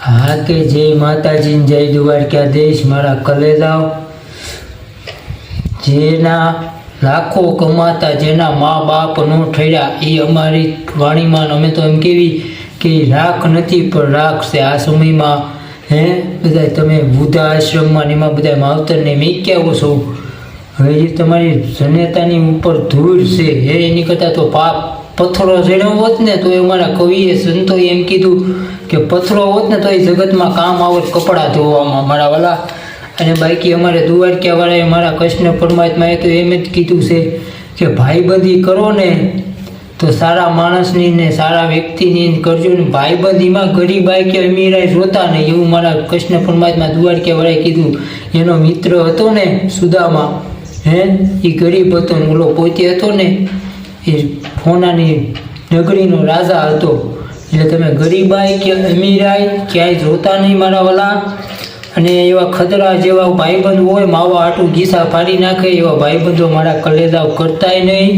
હા કે જય માતાજી જય દ્વારકાધીશ મારા કલેજાઓ જેના લાખો કમાતા જેના મા બાપ નો ઠર્યા એ અમારી વાણીમાં અમે તો એમ કેવી કે રાખ નથી પણ રાખ છે આ સમયમાં બધા તમે વૃદ્ધા આશ્રમમાં ને એમાં બધા માવતરને મેક્યા છો હવે જે તમારી જનેતાની ઉપર ધૂળ છે એની કરતાં તો પાપ પથ્થરો જડ્યો હોત ને તો એ અમારા કવિએ સંતોએ એમ કીધું કે પથ્થરો હોત ને તો એ જગતમાં કામ આવત કપડાં ધોવામાં મારા વાલા અને બાકી અમારે દ્વારકાવાળાએ મારા કૃષ્ણ પરમાત્માએ તો એમ જ કીધું છે કે ભાઈબંધી કરો ને તો સારા માણસની ને સારા વ્યક્તિની કરજો ને ભાઈબંધીમાં ગરીબાઈ કે અમીરાઈ જોતા નહીં એવું મારા કૃષ્ણ પરમાત્મા દ્વારકાવાળાએ કીધું એનો મિત્ર હતો ને સુદામા એ ગરીબ હતો ને ઓલો પોતે હતો ને એ ફોનાની નગરીનો રાજા હતો એટલે તમે ગરીબાઈ કે અમીરાઈ ક્યાંય જોતા નહીં મારા વાલા અને એવા ખતરા જેવા ભાઈબંધ હોય માવા આટું ગીસા ફાડી નાખે એવા ભાઈબંધો મારા કલેજાઓ કરતાય નહીં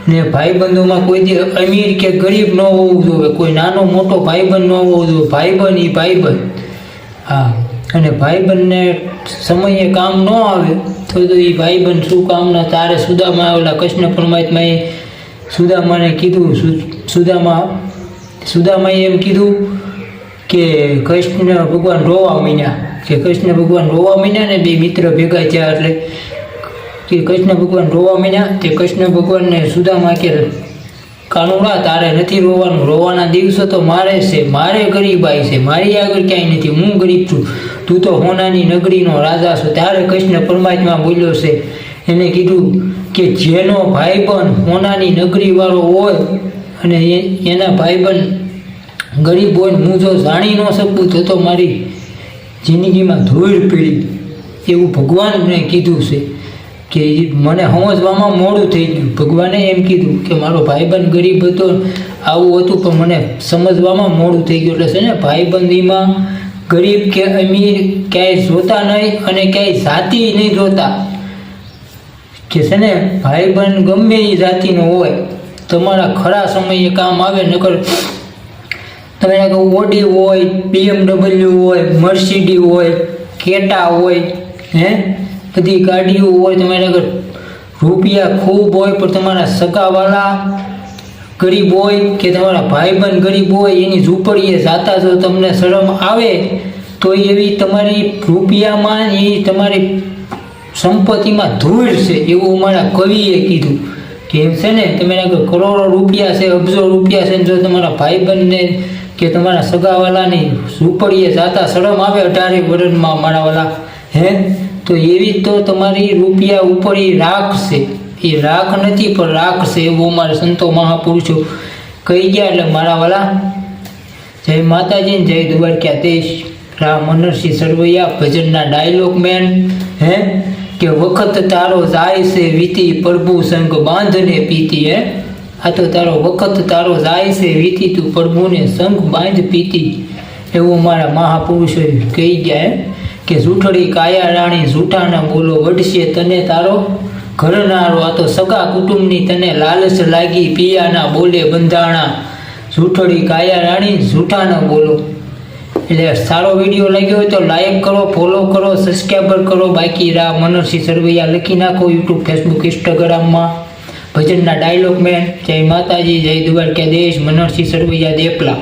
ને ભાઈબંધોમાં કોઈ દી અમીર કે ગરીબ ન હોવું જોઈએ કોઈ નાનો મોટો ભાઈબંધ ન હોવો જોઈએ ભાઈબંધ એ ભાઈબંધ હા અને ભાઈબંધને સમયે કામ ન આવે તો એ ભાઈબંધ શું કામના તારે સુદામા આવેલા કૃષ્ણ પરમાત્માએ સુદામાને કીધું સુદામાએ એમ કીધું કે કૃષ્ણ ભગવાન રોવા માંડ્યા કે કૃષ્ણ ભગવાન રોવા માંડ્યા ને બે મિત્ર ભેગા થયા એટલે કે કૃષ્ણ ભગવાન રોવા માંડ્યા તે કૃષ્ણ ભગવાનને સુદામા કે કાનુડા તારે નથી રોવાનું રોવાના દિવસો તો મારે છે મારે ગરીબાઈ છે મારી આગળ ક્યાંય નથી હું ગરીબ છું તું તો હોનાની નગરીનો રાજા છો ત્યારે કૃષ્ણ પરમાત્મા બોલ્યો છે એને કીધું કે જેનો ભાઈબંધ હોનાની નગરીવાળો હોય અને એના ભાઈબંધ ગરીબ હોય હું જો જાણી ન શકું તો મારી જિંદગીમાં ધૂળ પીડી એવું ભગવાનને કીધું છે કે મને સમજવામાં મોડું થઈ ગયું ભગવાને એમ કીધું કે મારો ભાઈબંધ ગરીબ હતો આવું હતું પણ મને સમજવામાં મોડું થઈ ગયું એટલે છે ને ભાઈબંધીમાં ગરીબ કે અમીર ક્યાંય જોતા નહીં અને ક્યાંય જાતિ નહીં જોતા કે છે ને ભાઈબંધ ગમે એ જાતિનો હોય તમારા ખરા સમયે કામ આવે નકર તમે ઓડી હોય BMW હોય મર્સિડી હોય કેટા હોય બધી ગાડીઓ હોય તમારે આગળ રૂપિયા ખૂબ હોય પણ તમારા સગાવાલા ગરીબ હોય કે તમારા ભાઈબંધ ગરીબ હોય એની ઝૂંપડીએ જાતા જો તમને શરમ આવે તો એવી તમારી રૂપિયામાં એ તમારી સંપત્તિમાં ધૂળ છે એવું અમારા કવિએ કીધું કે એમ છે ને તમારે આગળ કરોડો રૂપિયા છે અબજો રૂપિયા છે જો તમારા ભાઈબંધને કે તમારા સગાવાલાની ઝૂંપડીએ જાતા શરમ આવે 18 વર્ષમાં મારાવાલા તો એવી તો તમારી રૂપિયા ઉપર એ રાખ છે એ રાખ નથી પણ રાખ છે એવું અમારે સંતો મહાપુરુષો કહી ગયા એટલે મારા વાલા જય માતાજી જય દ્વારકાધીશ રામ નરસિંહ સરવૈયા ભજનના ડાયલોગ મેન કે વખત તારો જાય છે વીતી પ્રભુ સંગ બાંધને પીતી આ તો તારો વખત તારો જાય છે વીતી તું પ્રભુને સંગ બાંધ પીતી એવું મારા મહાપુરુષોએ કહી ગયા કે જૂઠડી કાયા રાણી જૂઠાના બોલો વડશે તને તારો ઘરનારો આ તો સગા કુટુંબની તને લાલચ લાગી પિયાના બોલે બંધાણા જૂઠડી કાયા રાણી જૂઠાના બોલો એટલે સારો વિડીયો લાગ્યો હોય તો લાઈક કરો ફોલો કરો સબસ્ક્રાઈબર કરો બાકી રામ નરસિંહ સરવૈયા લખી નાખો યુટ્યુબ ફેસબુક ઇન્સ્ટાગ્રામમાં ભજનના ડાયલોગ મેન જય માતાજી જય દ્વારકાધીશ નરસિંહ સરવૈયા દેપલા